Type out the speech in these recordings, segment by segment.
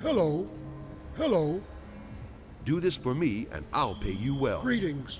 Hello. Hello. Do this for me, and I'll pay you well. Greetings.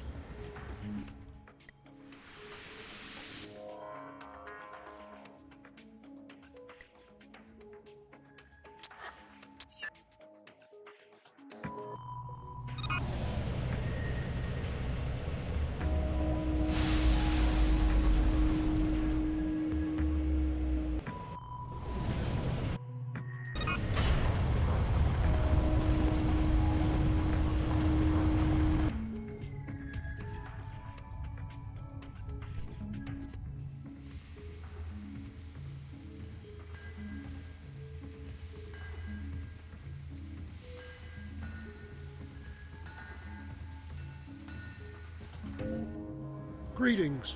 Greetings.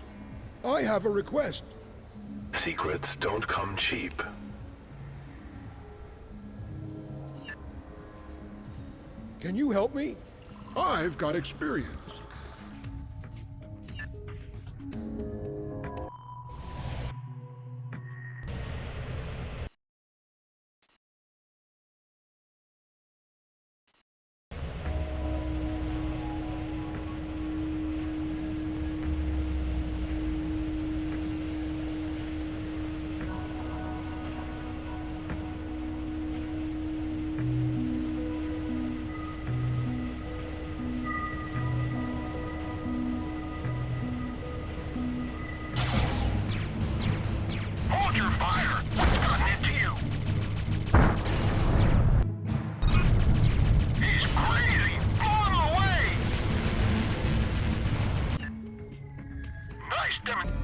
I have a request. Secrets don't come cheap. Can you help me? I've got experience. Hold your fire! What's gotten into you? He's crazy! Blow him away! Nice demonstration.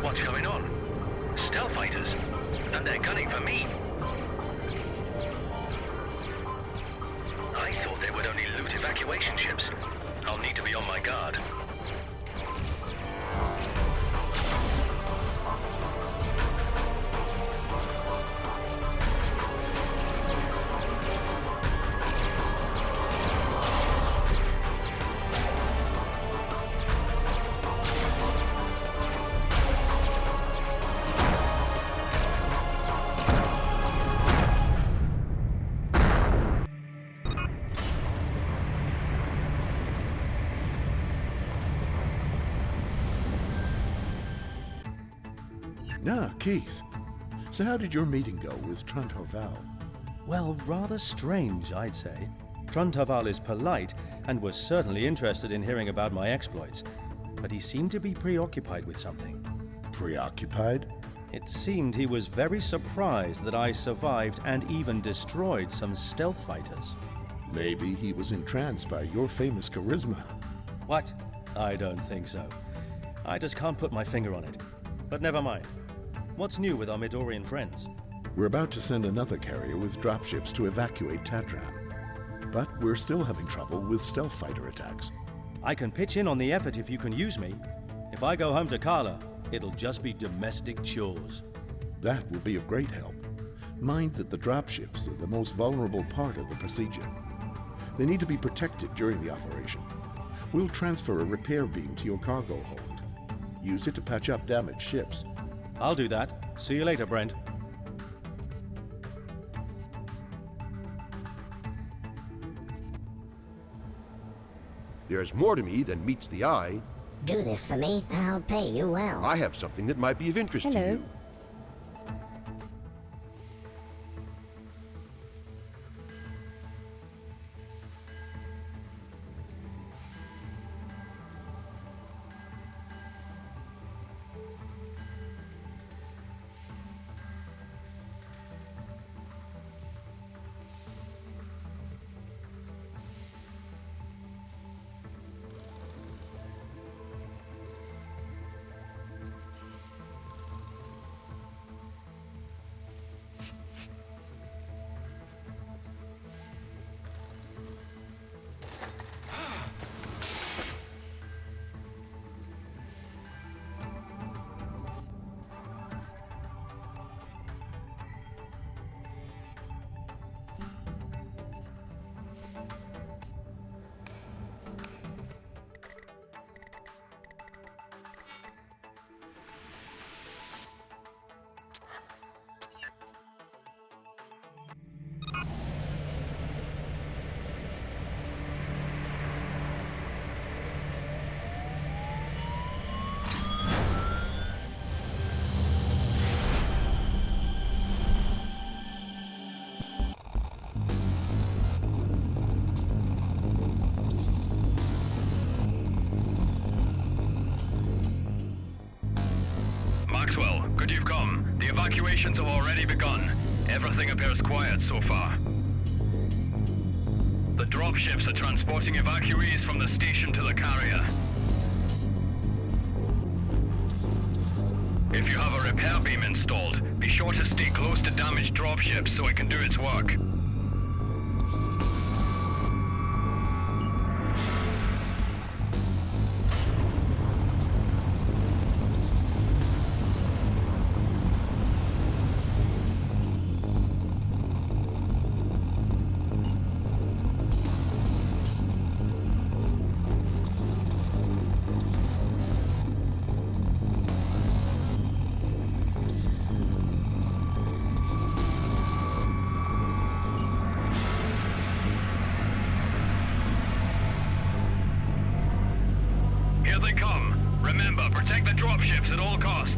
What's going on? Stealth fighters? And they're gunning for me. I thought they would only loot evacuation ships. I'll need to be on my guard. Ah, Keith. So how did your meeting go with Trent Horval? Well, rather strange, I'd say. Trent Horval is polite and was certainly interested in hearing about my exploits, but he seemed to be preoccupied with something. Preoccupied? It seemed he was very surprised that I survived and even destroyed some stealth fighters. Maybe he was entranced by your famous charisma. What? I don't think so. I just can't put my finger on it. But never mind. What's new with our Midorian friends? We're about to send another carrier with dropships to evacuate Tatram. But we're still having trouble with stealth fighter attacks. I can pitch in on the effort if you can use me. If I go home to Carla, it'll just be domestic chores. That will be of great help. Mind that the dropships are the most vulnerable part of the procedure. They need to be protected during the operation. We'll transfer a repair beam to your cargo hold. Use it to patch up damaged ships. I'll do that. See you later, Brent. There's more to me than meets the eye. Do this for me, and I'll pay you well. I have something that might be of interest to Hello. you. Maxwell, good you've come. The evacuations have already begun. Everything appears quiet so far. The dropships are transporting evacuees from the station to the carrier. If you have a repair beam installed, be sure to stay close to damaged dropships so it can do its work. Here they come. Remember, protect the dropships at all costs.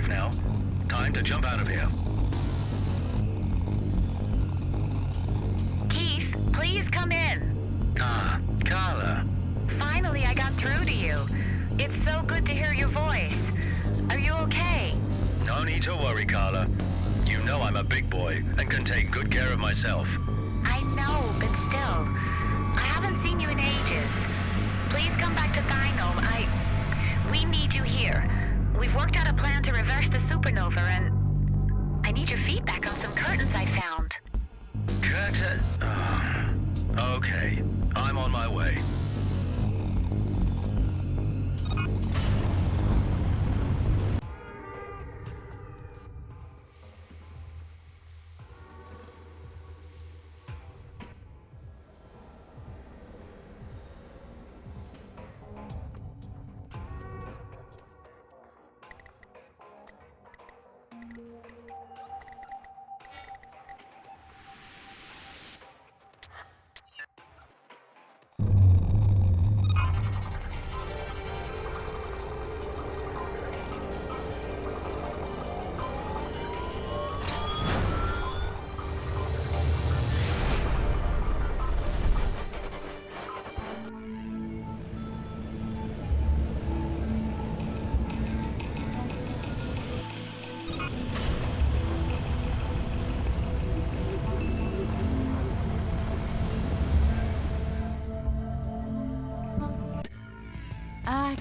safe now. Time to jump out of here. Keith, please come in. Ah, Carla. Finally, I got through to you. It's so good to hear your voice. Are you okay? No need to worry, Carla. You know I'm a big boy and can take good care of myself. I know, but still. I haven't seen you in ages. Please come back to Thynome. We need you here. We've worked out a plan to reverse the supernova, and I need your feedback on some curtains I found. Curtain? Okay. I'm on my way.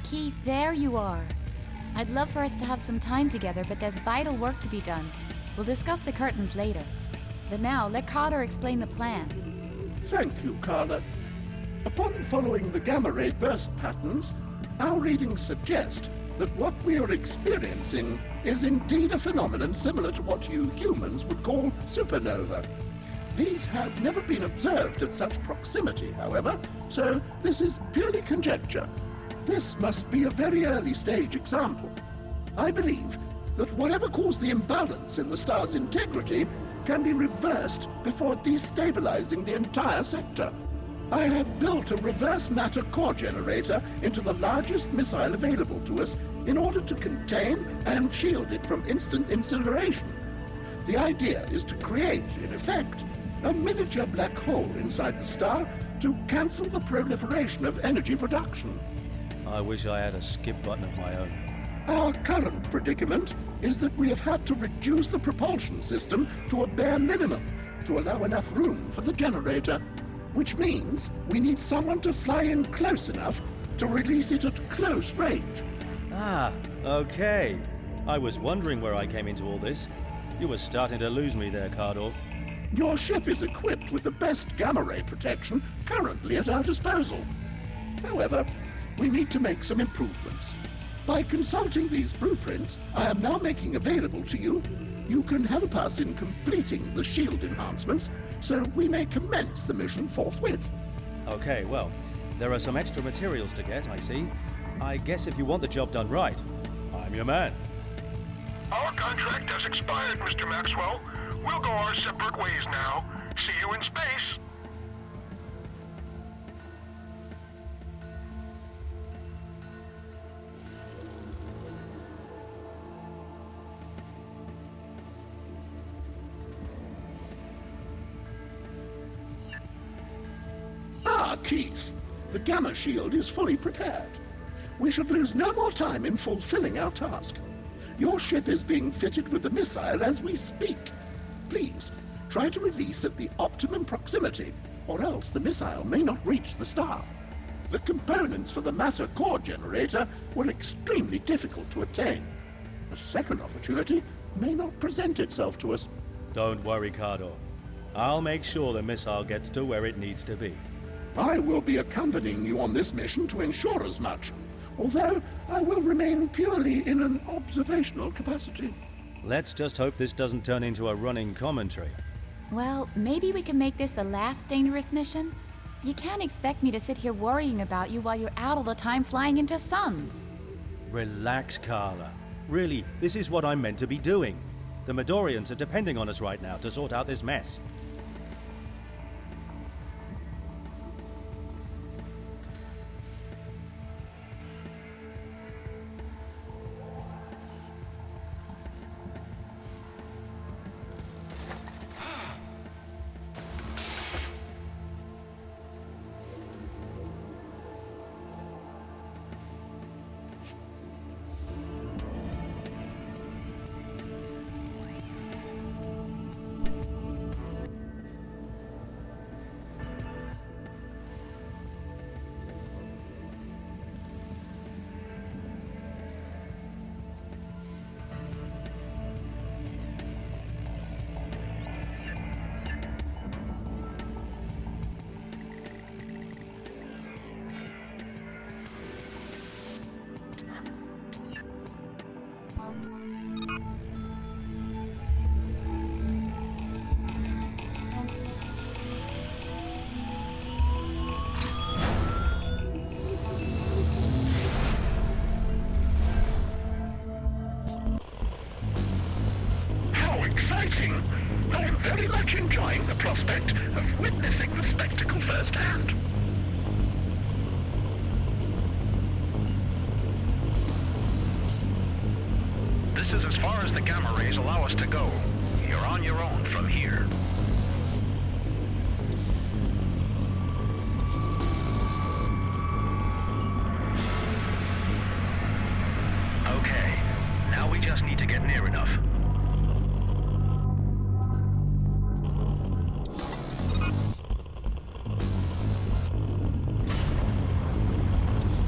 Keith, there you are. I'd love for us to have some time together, but there's vital work to be done. We'll discuss the curtains later. But now, let Carter explain the plan. Thank you, Carla. Upon following the gamma-ray burst patterns, our readings suggest that what we are experiencing is indeed a phenomenon similar to what you humans would call supernova. These have never been observed at such proximity, however, so this is purely conjecture. This must be a very early stage example. I believe that whatever caused the imbalance in the star's integrity can be reversed before destabilizing the entire sector. I have built a reverse matter core generator into the largest missile available to us in order to contain and shield it from instant incineration. The idea is to create, in effect, a miniature black hole inside the star to cancel the proliferation of energy production. I wish I had a skip button of my own. Our current predicament is that we have had to reduce the propulsion system to a bare minimum to allow enough room for the generator, which means we need someone to fly in close enough to release it at close range. Ah, okay. I was wondering where I came into all this. You were starting to lose me there, Cardor. Your ship is equipped with the best gamma-ray protection currently at our disposal. However, we need to make some improvements. By consulting these blueprints I am now making available to you, you can help us in completing the shield enhancements so we may commence the mission forthwith. Okay, well, there are some extra materials to get, I see. I guess if you want the job done right, I'm your man. Our contract has expired, Mr. Maxwell. We'll go our separate ways now. See you in space. Keith, the gamma shield is fully prepared. We should lose no more time in fulfilling our task. Your ship is being fitted with the missile as we speak. Please, try to release at the optimum proximity, or else the missile may not reach the star. The components for the matter core generator were extremely difficult to attain. A second opportunity may not present itself to us. Don't worry, Cardor. I'll make sure the missile gets to where it needs to be. I will be accompanying you on this mission to ensure as much, although I will remain purely in an observational capacity. Let's just hope this doesn't turn into a running commentary. Well, maybe we can make this the last dangerous mission? You can't expect me to sit here worrying about you while you're out all the time flying into suns. Relax, Carla. Really, this is what I'm meant to be doing. The Midorians are depending on us right now to sort out this mess. exciting. I am very much enjoying the prospect of witnessing the spectacle firsthand. This is as far as the gamma rays allow us to go. You're on your own from here. Okay, now we just need to get near enough.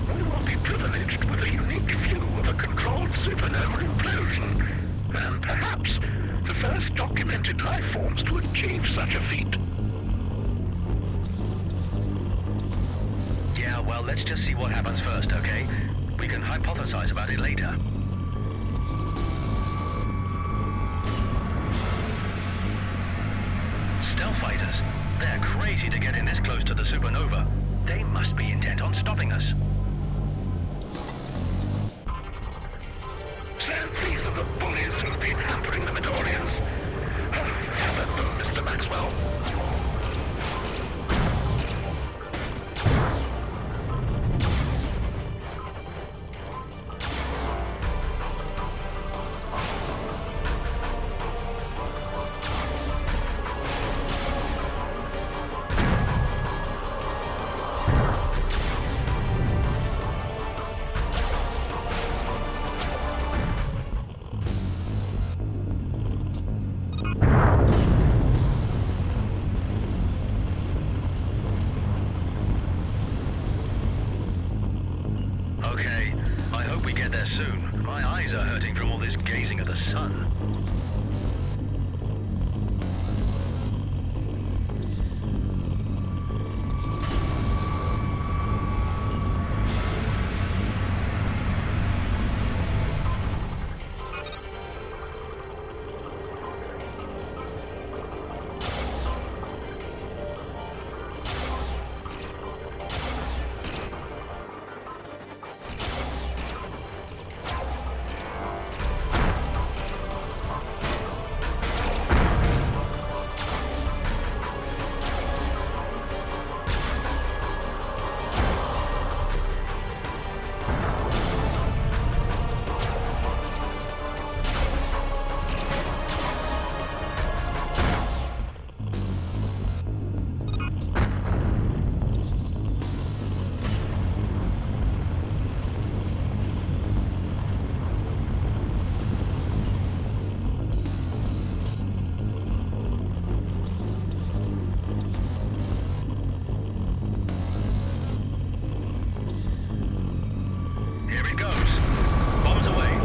We will be privileged with a unique view of a controlled supernova implosion, and perhaps the first documented life forms to achieve such a feat. Yeah, well, let's just see what happens first, okay? We can hypothesize about it later. Stealth fighters. They're crazy to get in this close to the supernova. They must be intent on stopping us. Stand please of the bullies who've been hampering the Midorians. Have at them, Mr. Maxwell. Okay, I hope we get there soon. My eyes are hurting from all this gazing at the sun. Here it goes. Bombs away.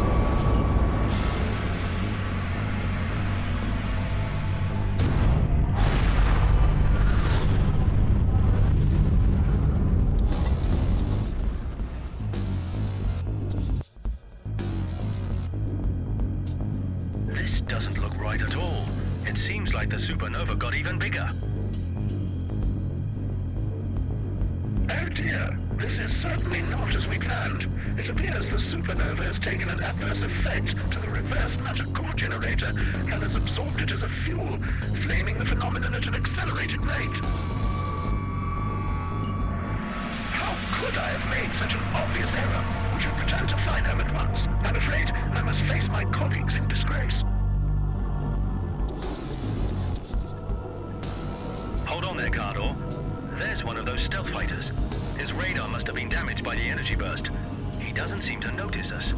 This doesn't look right at all. It seems like the supernova got even bigger. Oh dear, this is certainly not as we planned. It appears the supernova has taken an adverse effect to the reverse matter core generator and has absorbed it as a fuel, flaming the phenomenon at an accelerated rate. How could I have made such an obvious error? We should return to Finham at once. I'm afraid I must face my colleagues in disgrace. Hold on there, Cardor. There's one of those stealth fighters. His radar must have been damaged by the energy burst. He doesn't seem to notice us.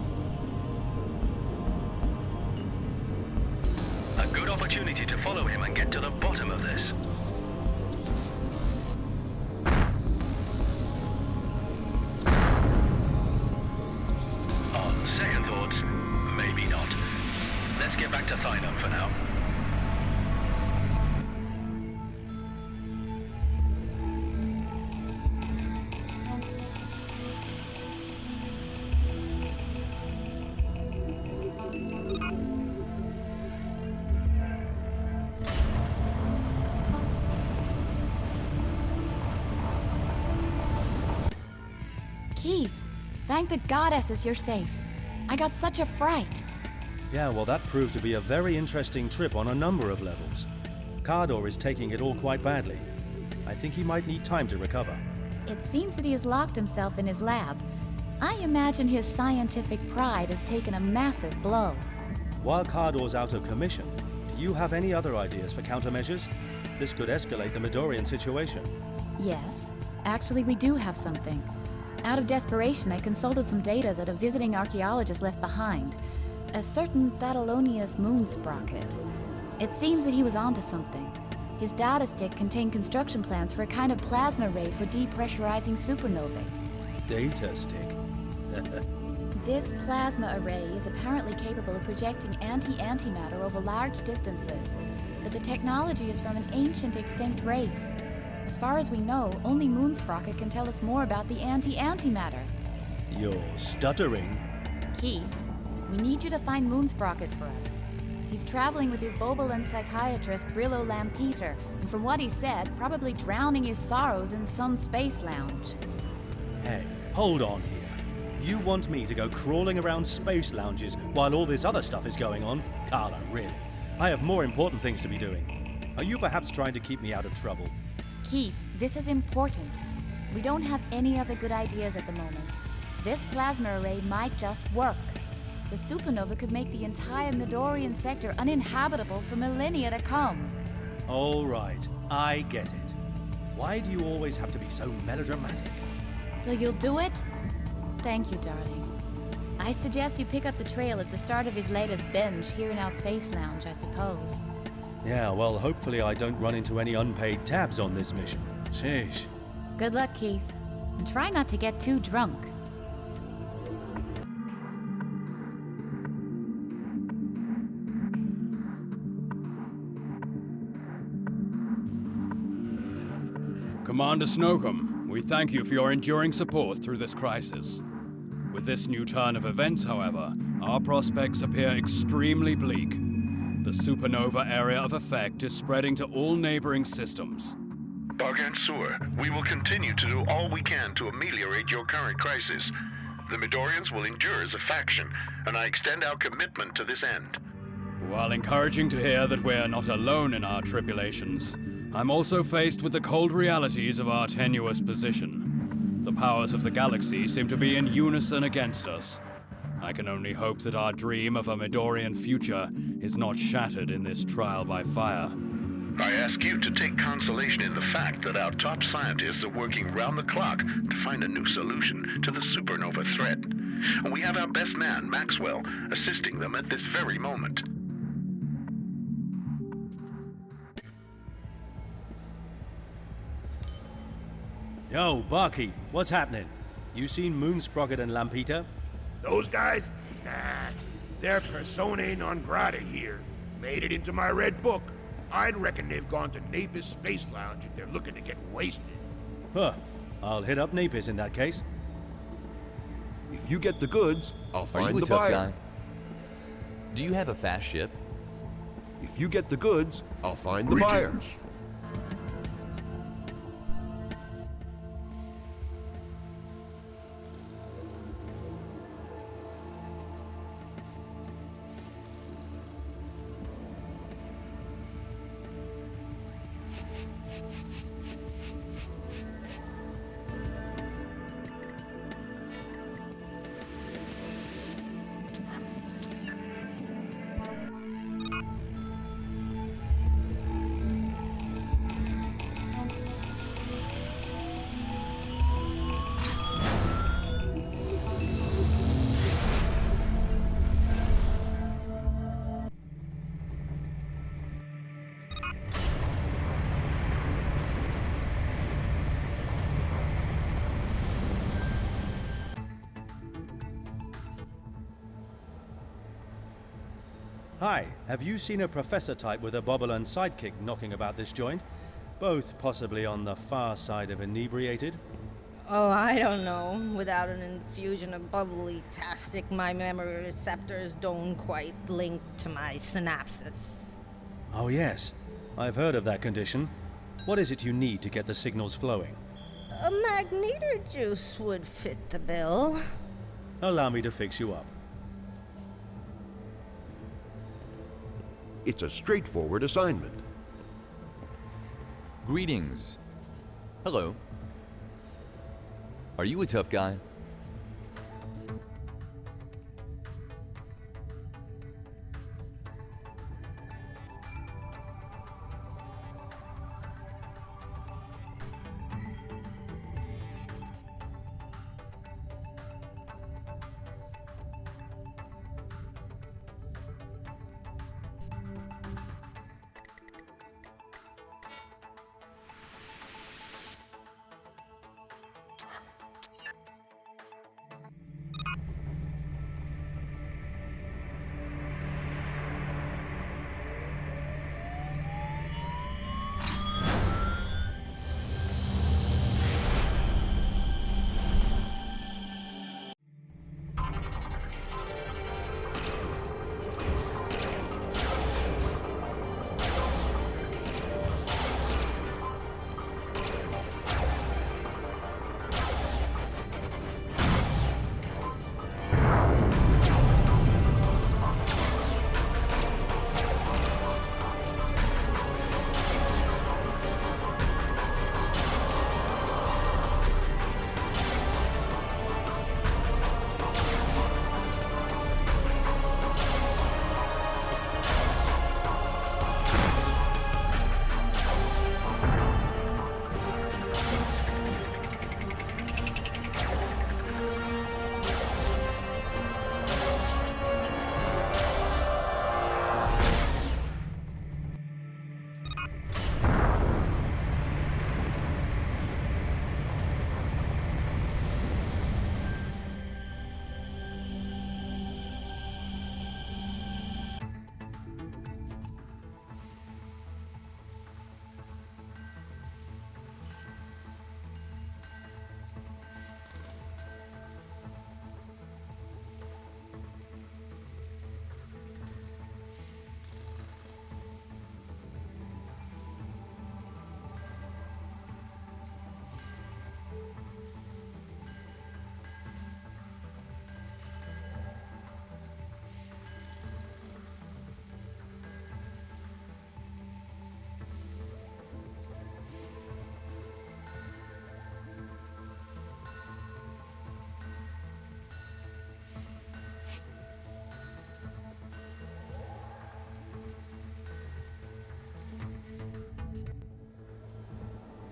A good opportunity to follow him and get to the bottom of this. On second thoughts, maybe not. Let's get back to Thynum for now. Keith, thank the goddesses you're safe. I got such a fright. Yeah, well, that proved to be a very interesting trip on a number of levels. Cardor is taking it all quite badly. I think he might need time to recover. It seems that he has locked himself in his lab. I imagine his scientific pride has taken a massive blow. While Cardor's out of commission, do you have any other ideas for countermeasures? This could escalate the Midorian situation. Yes, actually we do have something. Out of desperation, I consulted some data that a visiting archaeologist left behind. A certain Thatalonius moon sprocket. It seems that he was onto something. His data stick contained construction plans for a kind of plasma ray for depressurizing supernovae. Data stick? This plasma array is apparently capable of projecting anti-antimatter over large distances, but the technology is from an ancient extinct race. As far as we know, only Moonsprocket can tell us more about the anti-antimatter. You're stuttering. Keith, we need you to find Moonsprocket for us. He's traveling with his Bobolan psychiatrist Brillo Lampeter, and from what he said, probably drowning his sorrows in some space lounge. Hey, hold on here. You want me to go crawling around space lounges while all this other stuff is going on? Carla, really? I have more important things to be doing. Are you perhaps trying to keep me out of trouble? Keith, this is important. We don't have any other good ideas at the moment. This plasma array might just work. The supernova could make the entire Midorian sector uninhabitable for millennia to come. All right, I get it. Why do you always have to be so melodramatic? So you'll do it? Thank you, darling. I suggest you pick up the trail at the start of his latest binge here in our space lounge, I suppose. Yeah, well, hopefully I don't run into any unpaid tabs on this mission. Sheesh. Good luck, Keith. And try not to get too drunk. Commander Snowcomb, we thank you for your enduring support through this crisis. With this new turn of events, however, our prospects appear extremely bleak. The supernova area of effect is spreading to all neighboring systems. Gargantua, we will continue to do all we can to ameliorate your current crisis. The Midorians will endure as a faction, and I extend our commitment to this end. While encouraging to hear that we're not alone in our tribulations, I'm also faced with the cold realities of our tenuous position. The powers of the galaxy seem to be in unison against us. I can only hope that our dream of a Midorian future is not shattered in this trial by fire. I ask you to take consolation in the fact that our top scientists are working round the clock to find a new solution to the supernova threat. And we have our best man, Maxwell, assisting them at this very moment. Yo, Barkeep, what's happening? You seen Moonsprocket and Lampeter? Those guys? Nah. They're personae non grata here. Made it into my red book. I'd reckon they've gone to Napus Space Lounge if they're looking to get wasted. Huh. I'll hit up Napus in that case. If you get the goods, I'll find the tough buyer. guy? Do you have a fast ship? If you get the goods, I'll find the buyer. Hi, have you seen a professor type with a Bobolan sidekick knocking about this joint? Both possibly on the far side of inebriated? Oh, I don't know. Without an infusion of bubbly-tastic, my memory receptors don't quite link to my synapses. Oh yes, I've heard of that condition. What is it you need to get the signals flowing? A magneto juice would fit the bill. Allow me to fix you up. It's a straightforward assignment. Greetings. Hello. Are you a tough guy?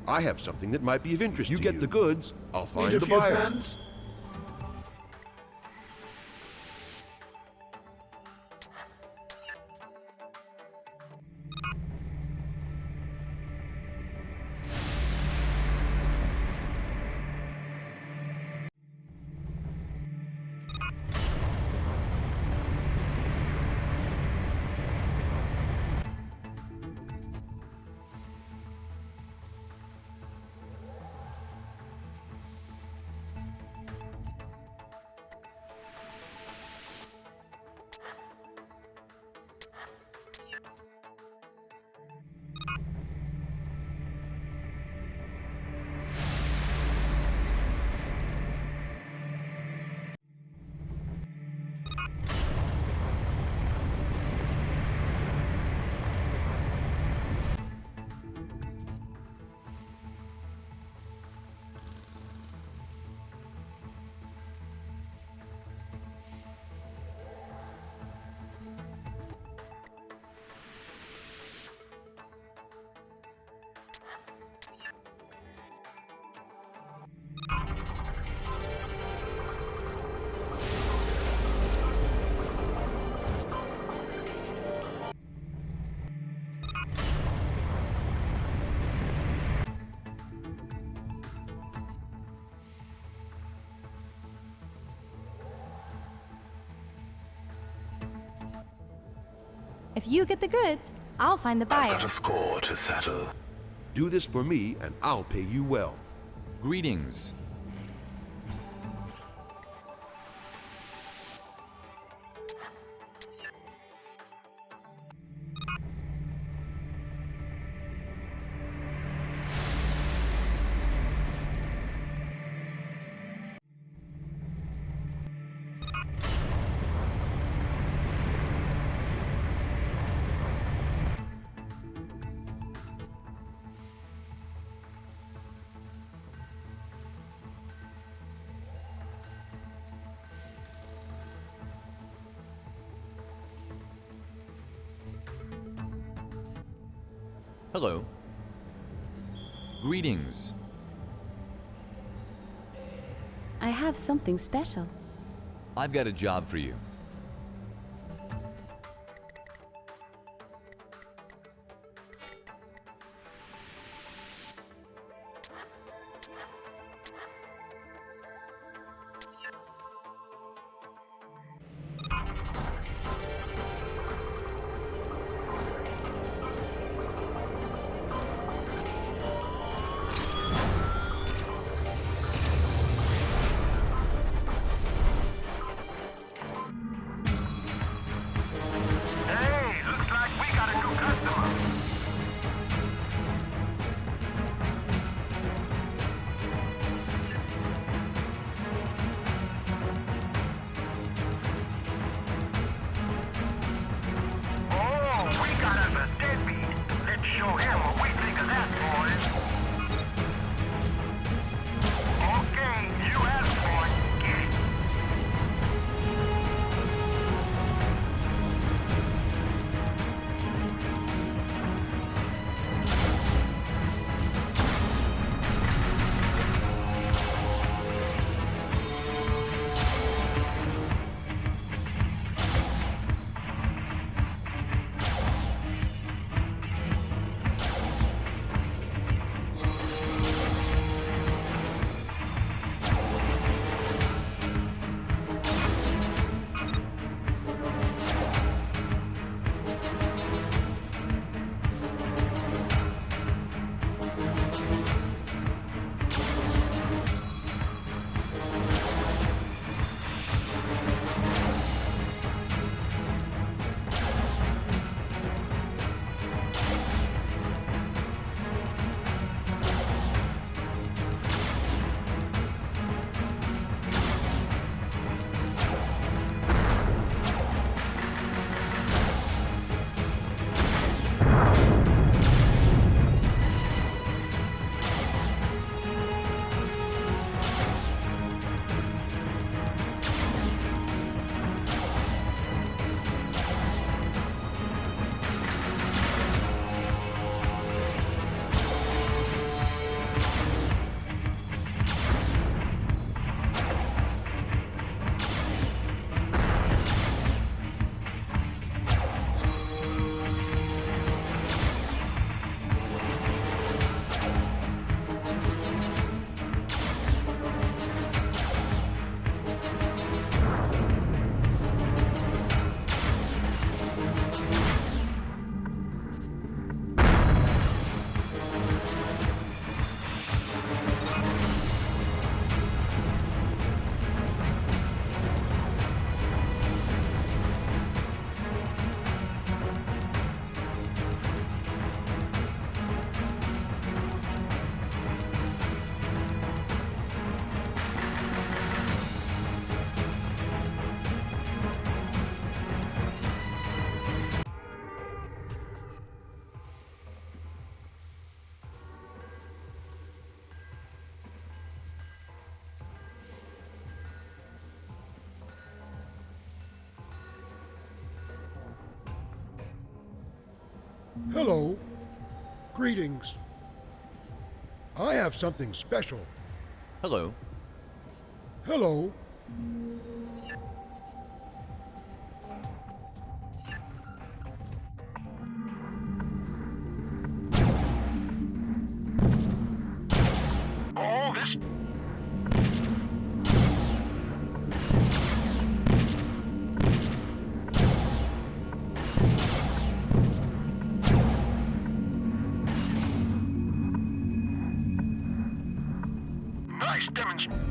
I have something that might be of interest to you. You get the goods, I'll find the few buyer. pens? If you get the goods, I'll find the buyer. I've got a score to settle. Do this for me, and I'll pay you well. Greetings. Hello. Greetings. I have something special. I've got a job for you. Hello. Greetings. I have something special. Hello. Hello. All this... Nice demonstration.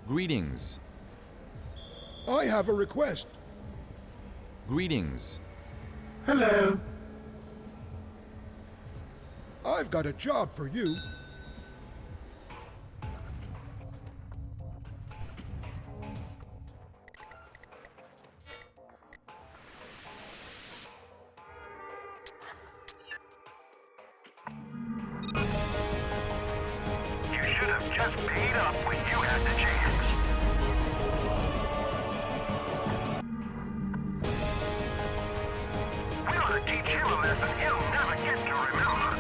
Greetings. I have a request. Greetings. Hello. I've got a job for you. You should have just paid up when you had the chance. We ought to teach him a lesson he'll never get to remember.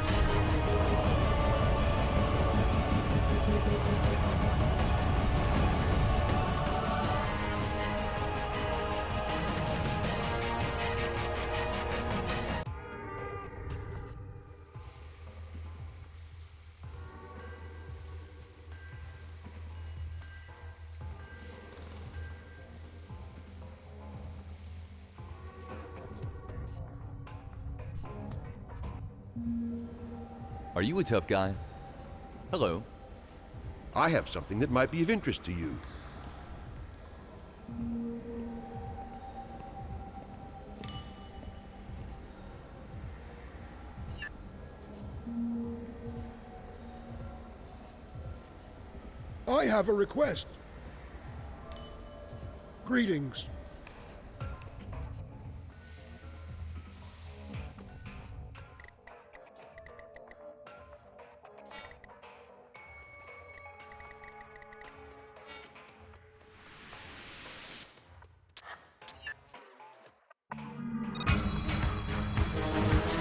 Are you a tough guy? Hello. I have something that might be of interest to you. I have a request. Greetings.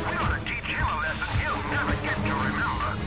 We ought to teach him a lesson he'll never get to remember.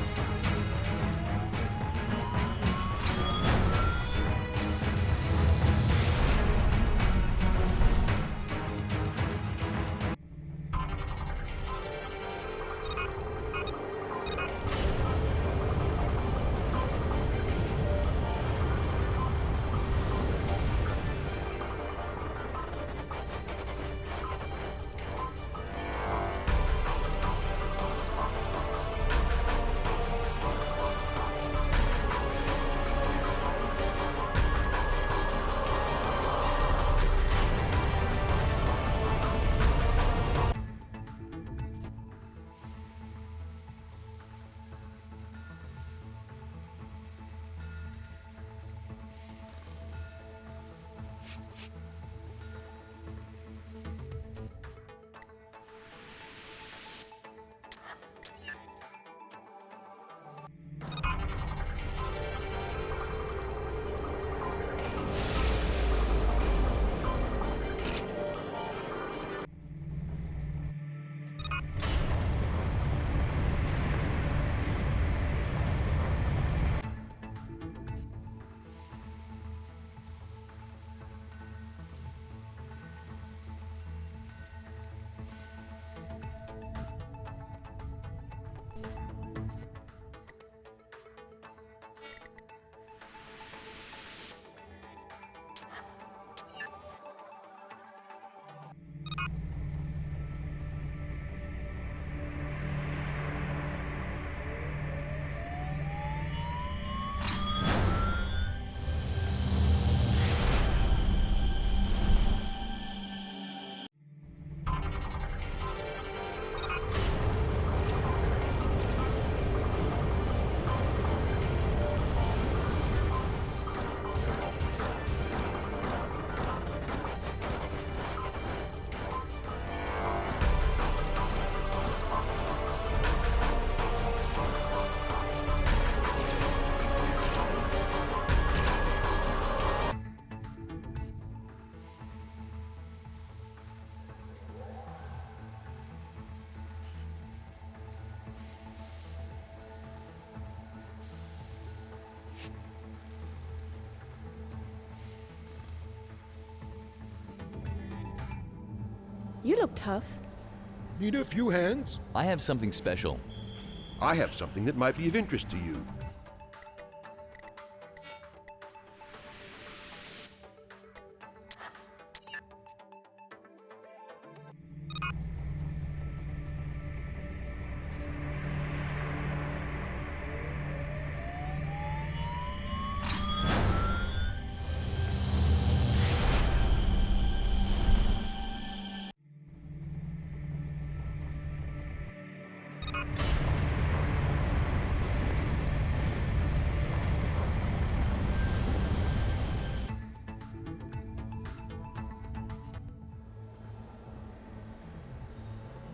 You look tough. Need a few hands? I have something special. I have something that might be of interest to you.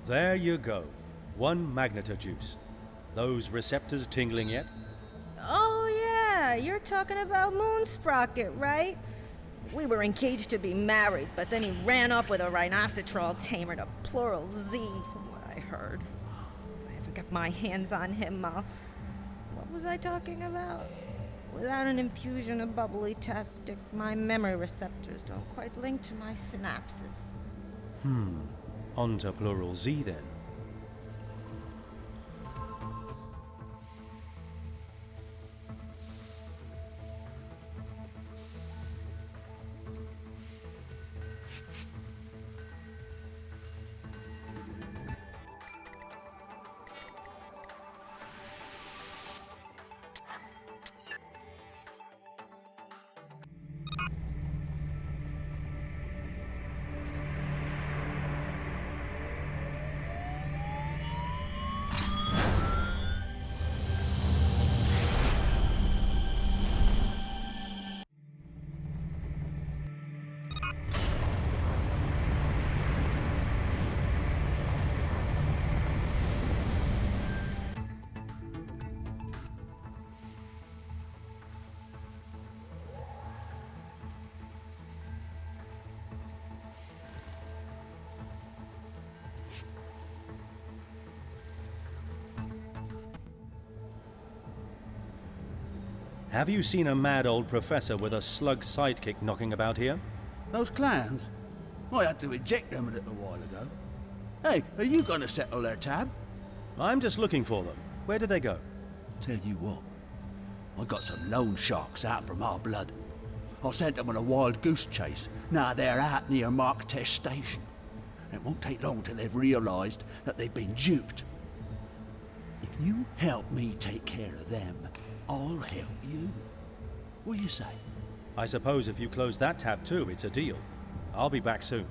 There you go. One magnetojuice. Those receptors tingling yet? Oh, yeah, you're talking about Moonsprocket, right? We were engaged to be married, but then he ran up with a rhinoceros tamer to plural Z, from what I heard. If I ever get my hands on him, what was I talking about? Without an infusion of bubbly tastic, my memory receptors don't quite link to my synapses. On to plural Z then. Have you seen a mad old professor with a slug sidekick knocking about here? Those clowns? I had to eject them a little while ago. Hey, are you gonna settle their tab? I'm just looking for them. Where did they go? Tell you what, I got some loan sharks out from our blood. I sent them on a wild goose chase. Now they're out near Mark Test Station. It won't take long till they've realized that they've been duped. If you help me take care of them, I'll help you. What do you say? I suppose if you close that tab too, it's a deal. I'll be back soon.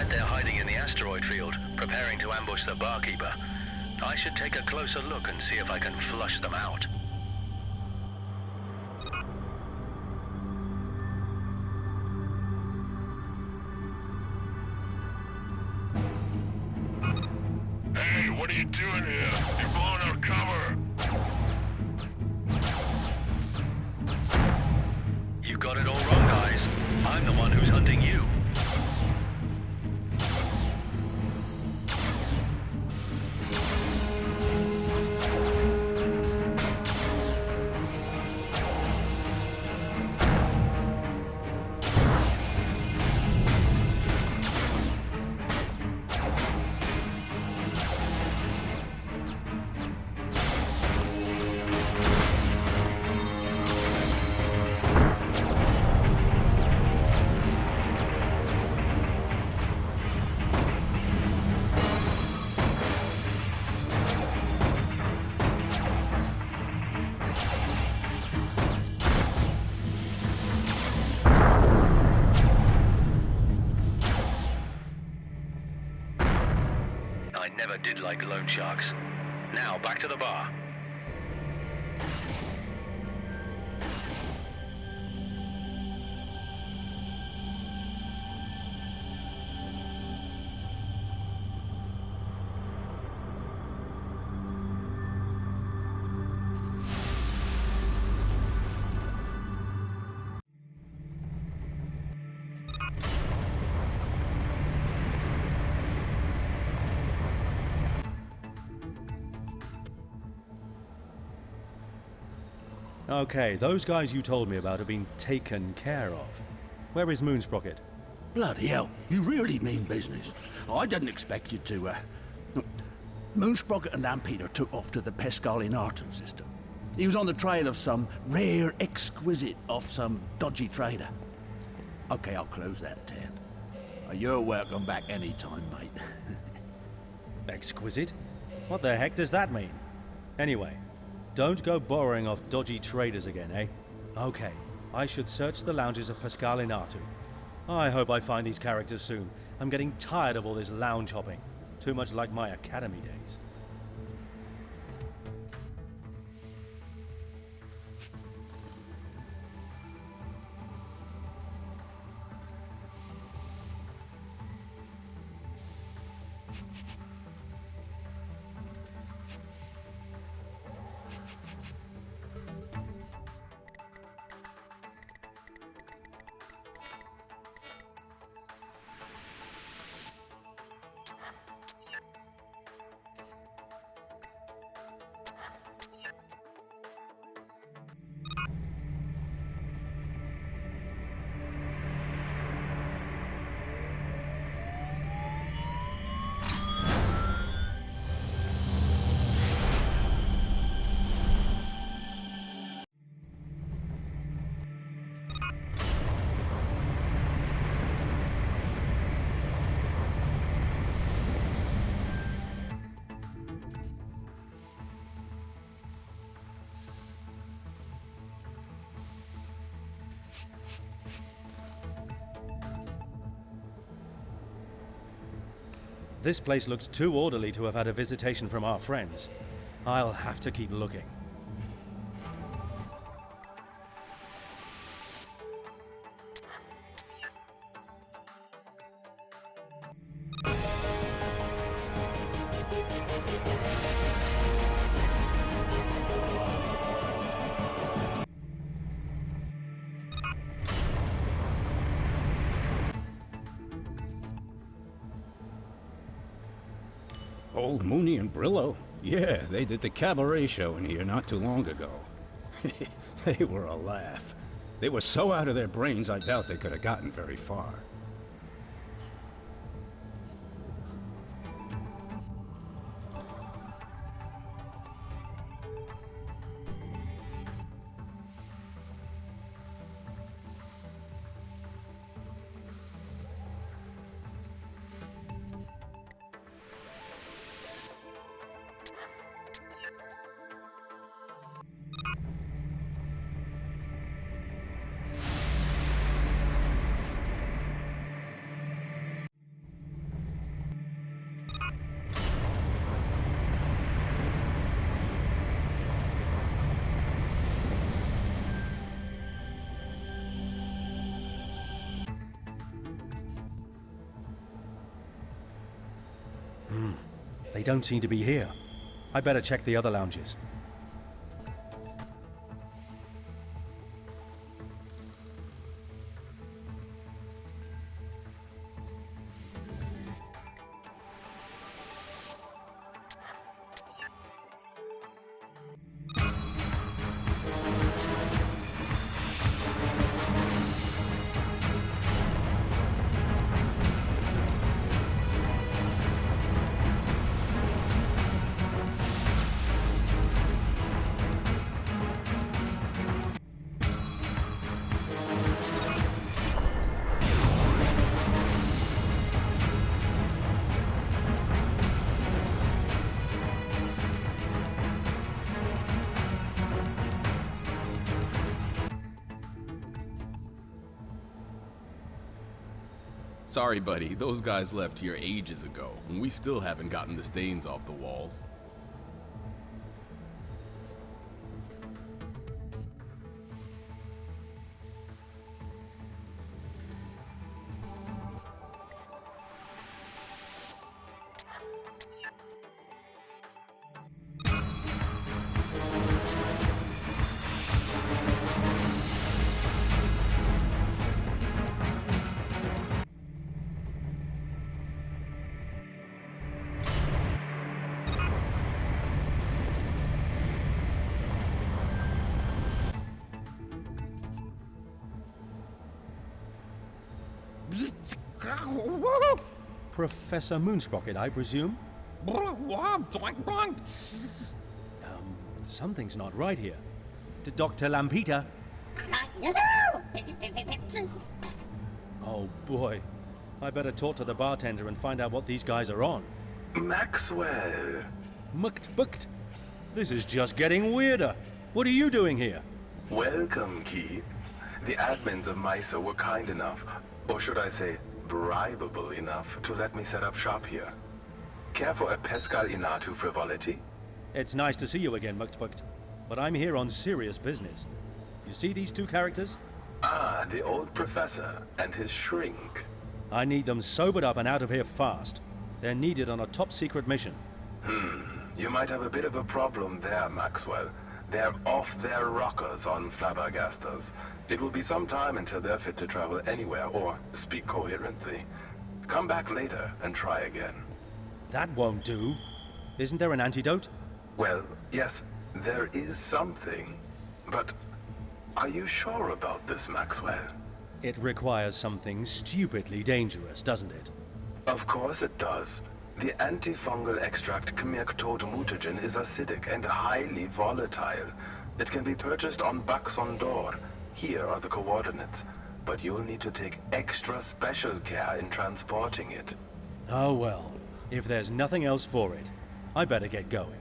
They're hiding in the asteroid field, preparing to ambush the barkeeper. I should take a closer look and see if I can flush them out. Hey, what are you doing here? You're blowing our cover! You got it all wrong, guys. I'm the one who's hunting you. I never did like loan sharks. Now, back to the bar. Okay, those guys you told me about have been taken care of. Where is Moonsprocket? Bloody hell, you really mean business. I didn't expect you to, Moonsprocket and Lampeter took off to the Pescalinartan system. He was on the trail of some rare exquisite off some dodgy trader. Okay, I'll close that tab. You're welcome back anytime, mate. Exquisite? What the heck does that mean? Anyway, don't go borrowing off dodgy traders again, eh? Okay, I should search the lounges of Pescalinartu. I hope I find these characters soon. I'm getting tired of all this lounge hopping. Too much like my academy days. This place looks too orderly to have had a visitation from our friends. I'll have to keep looking. Old Mooney and Brillo? Yeah, they did the cabaret show in here not too long ago. They were a laugh. They were so out of their brains, I doubt they could have gotten very far. They don't seem to be here. I better check the other lounges. Sorry, buddy. Those guys left here ages ago, and we still haven't gotten the stains off the walls. Professor Moonsprocket, I presume? Something's not right here. To Dr. Lampita. Oh boy. I better talk to the bartender and find out what these guys are on. Maxwell. Mukt. This is just getting weirder. What are you doing here? Welcome, Keith. The admins of MISA were kind enough, or should I say, bribable enough, to let me set up shop here. Care for a Pascal Inatu frivolity? It's nice to see you again, Mukt, but I'm here on serious business. You see these two characters? Ah, the old professor and his shrink. I need them sobered up and out of here fast. They're needed on a top-secret mission. You might have a bit of a problem there, Maxwell. They're off their rockers on Flabbergastas. It will be some time until they're fit to travel anywhere or speak coherently. Come back later and try again. That won't do. Isn't there an antidote? Well, yes, there is something. But are you sure about this, Maxwell? It requires something stupidly dangerous, doesn't it? Of course it does. The antifungal extract Kmirktod mutagen is acidic and highly volatile. It can be purchased on Baxon D'Or. Here are the coordinates. But you'll need to take extra special care in transporting it. Oh well. If there's nothing else for it, I better get going.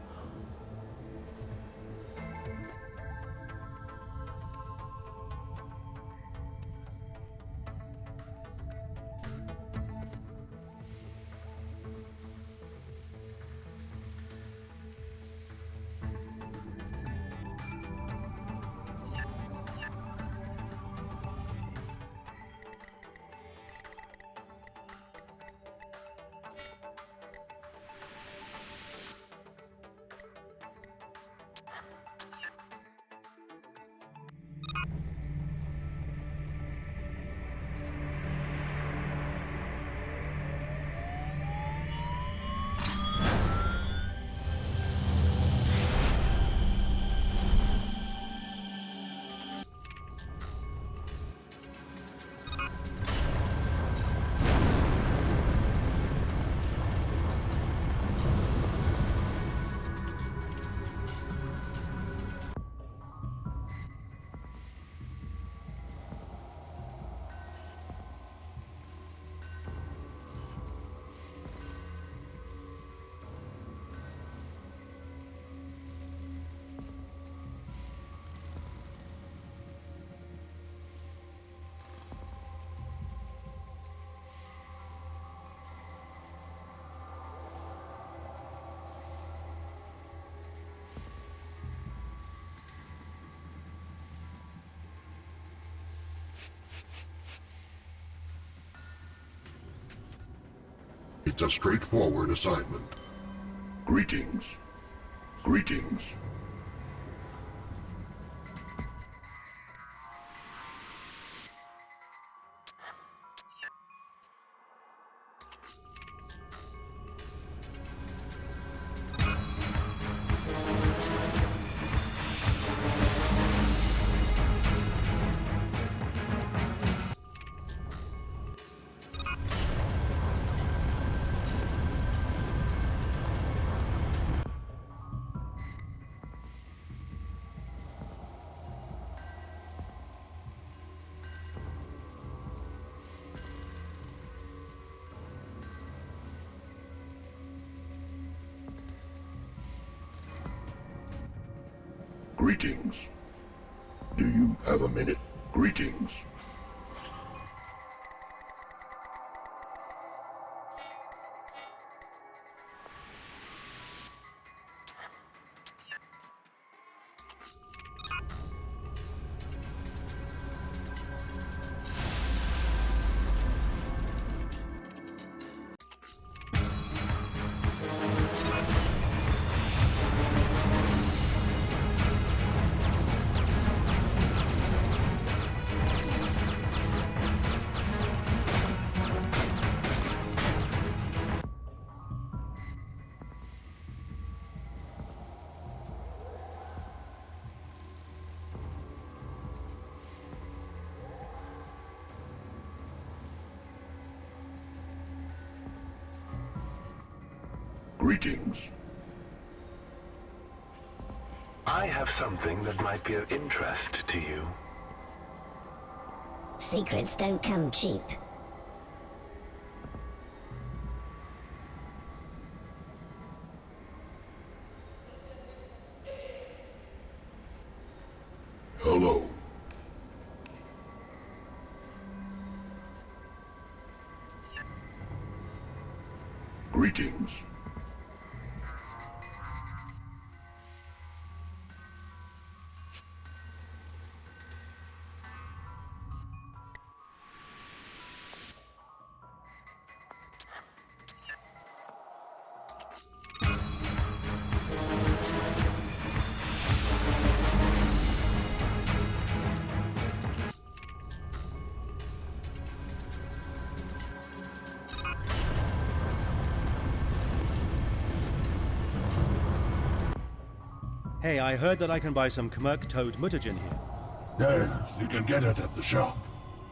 It's a straightforward assignment. Greetings. Greetings. Greetings. Do you have a minute? Greetings. Greetings. I have something that might be of interest to you. Secrets don't come cheap. Hello. Greetings. Hey, I heard that I can buy some Kmerk Toad mutagen here. Yes, you can get it at the shop.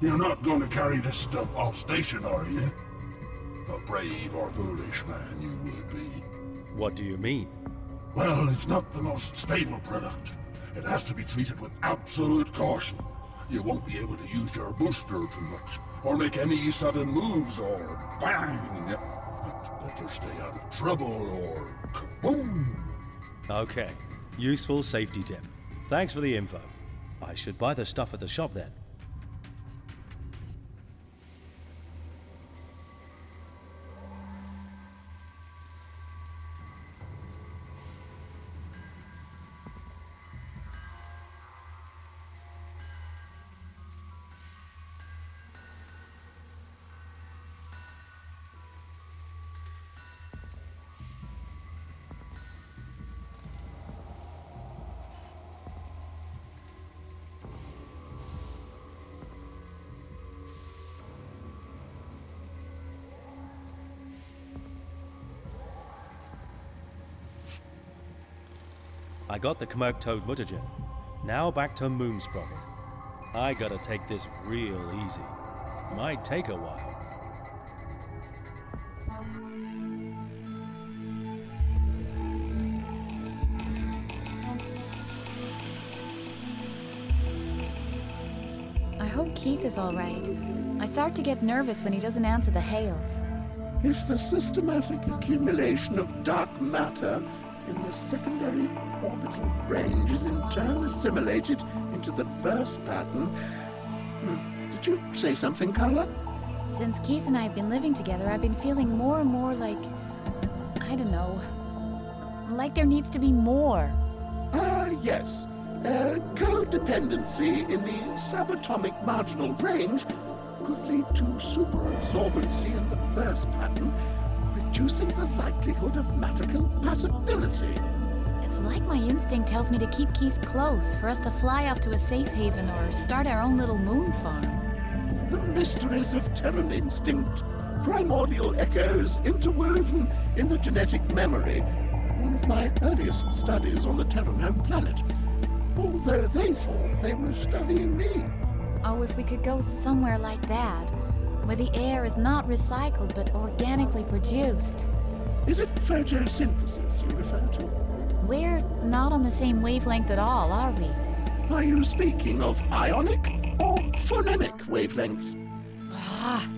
You're not going to carry this stuff off station, are you? A brave or foolish man you would be. What do you mean? Well, it's not the most stable product. It has to be treated with absolute caution. You won't be able to use your booster too much, or make any sudden moves, or bang! But better stay out of trouble, or kaboom! Okay. Useful safety tip. Thanks for the info. I should buy the stuff at the shop then. I got the Kmerk Toad mutagen. Now back to Moonsprocket. I gotta take this real easy. Might take a while. I hope Keith is all right. I start to get nervous when he doesn't answer the hails. If the systematic accumulation of dark matter in the secondary orbital range is in turn assimilated into the burst pattern... Did you say something, Carla? Since Keith and I have been living together, I've been feeling more and more like... I don't know. Like there needs to be more. Yes. Codependency in the subatomic marginal range could lead to superabsorbency in the burst pattern, reducing the likelihood of matter compatibility. It's like my instinct tells me to keep Keith close, for us to fly off to a safe haven or start our own little moon farm. The mysteries of Terran instinct, primordial echoes interwoven in the genetic memory, one of my earliest studies on the Terran home planet. Although they thought they were studying me. Oh, if we could go somewhere like that, where the air is not recycled but organically produced. Is it photosynthesis you refer to? We're not on the same wavelength at all, are we? Are you speaking of ionic or phonemic wavelengths? Ah.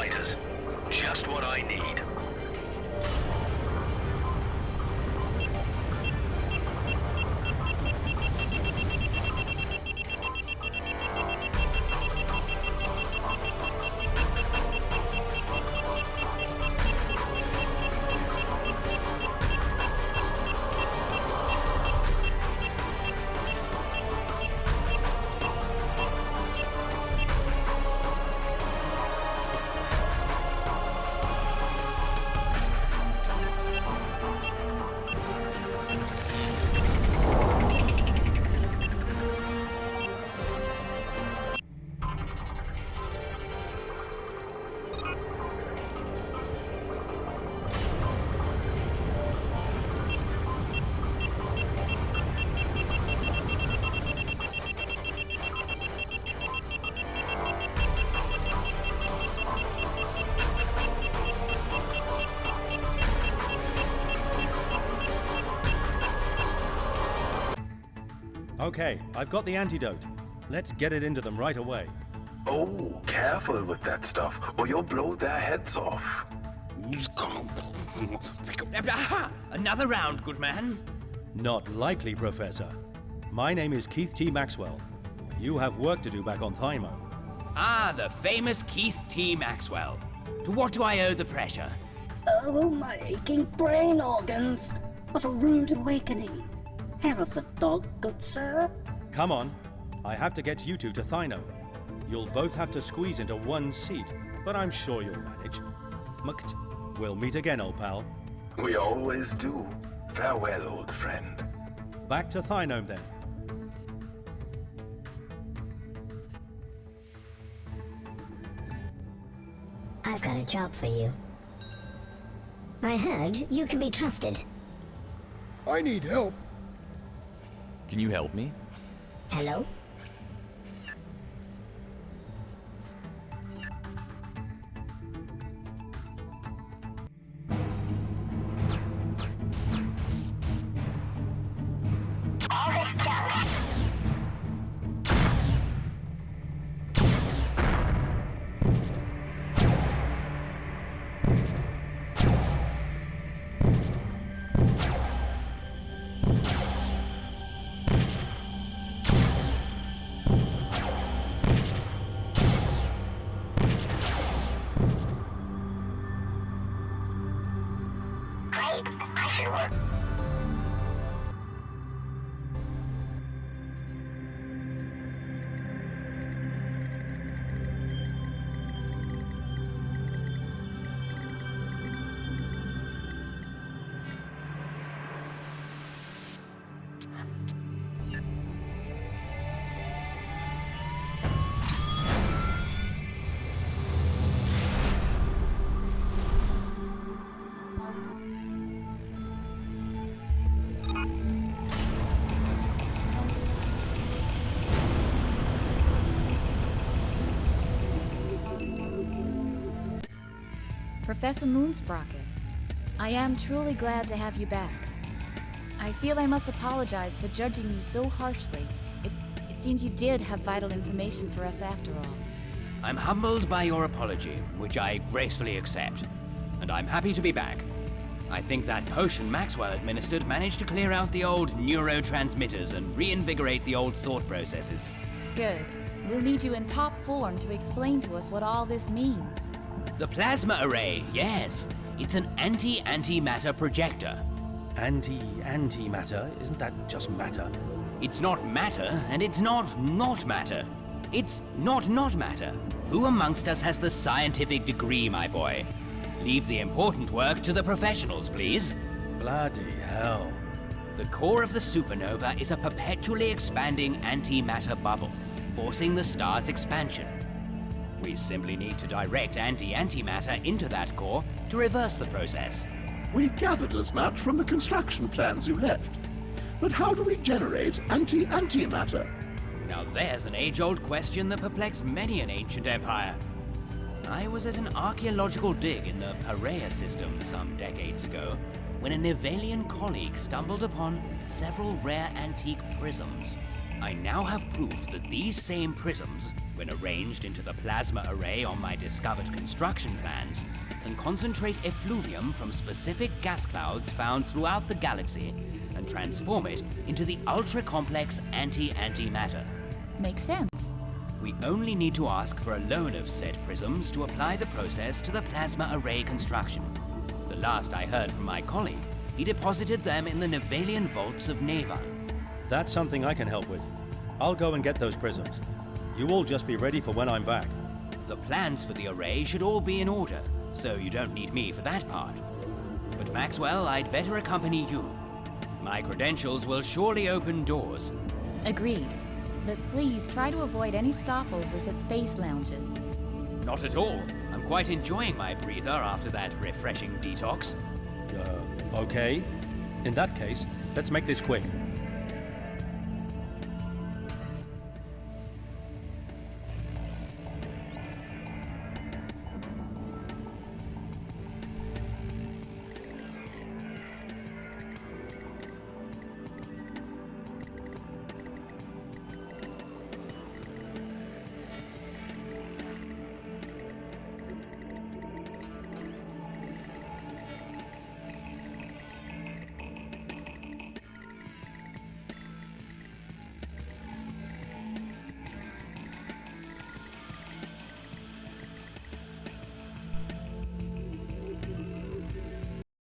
fighters. Just what I need. Okay, I've got the antidote. Let's get it into them right away. Oh, careful with that stuff, or you'll blow their heads off. Another round, good man. Not likely, Professor. My name is Keith T. Maxwell. You have work to do back on Thymo. Ah, the famous Keith T. Maxwell. To what do I owe the pressure? Oh, my aching brain organs. What a rude awakening. Hair of the dog, good sir. Come on. I have to get you two to Thyno. You'll both have to squeeze into one seat, but I'm sure you'll manage. Mukt, we'll meet again, old pal. We always do. Farewell, old friend. Back to Thyno, then. I've got a job for you. I heard you can be trusted. I need help. Can you help me? Hello? Professor Moonsprocket, I am truly glad to have you back. I feel I must apologize for judging you so harshly. It seems you did have vital information for us after all. I'm humbled by your apology, which I gracefully accept. And I'm happy to be back. I think that potion Maxwell administered managed to clear out the old neurotransmitters and reinvigorate the old thought processes. Good. We'll need you in top form to explain to us what all this means. The plasma array, yes. It's an anti-antimatter projector. Anti-antimatter? Isn't that just matter? It's not matter, and it's not matter. It's not matter. Who amongst us has the scientific degree, my boy? Leave the important work to the professionals, please. Bloody hell. The core of the supernova is a perpetually expanding antimatter bubble, forcing the star's expansion. We simply need to direct anti-antimatter into that core to reverse the process. We gathered as much from the construction plans you left. But how do we generate anti-antimatter? Now there's an age-old question that perplexed many an ancient empire. I was at an archaeological dig in the Perea system some decades ago when a Nivelian colleague stumbled upon several rare antique prisms. I now have proof that these same prisms, when arranged into the plasma array on my discovered construction plans, can concentrate effluvium from specific gas clouds found throughout the galaxy and transform it into the ultra-complex anti-antimatter. Makes sense. We only need to ask for a loan of said prisms to apply the process to the plasma array construction. The last I heard from my colleague, he deposited them in the Nevalian vaults of Navan. That's something I can help with. I'll go and get those prisms. You all just be ready for when I'm back. The plans for the array should all be in order, so you don't need me for that part. But Maxwell, I'd better accompany you. My credentials will surely open doors. Agreed. But please try to avoid any stopovers at space lounges. Not at all. I'm quite enjoying my breather after that refreshing detox. Okay. In that case, let's make this quick.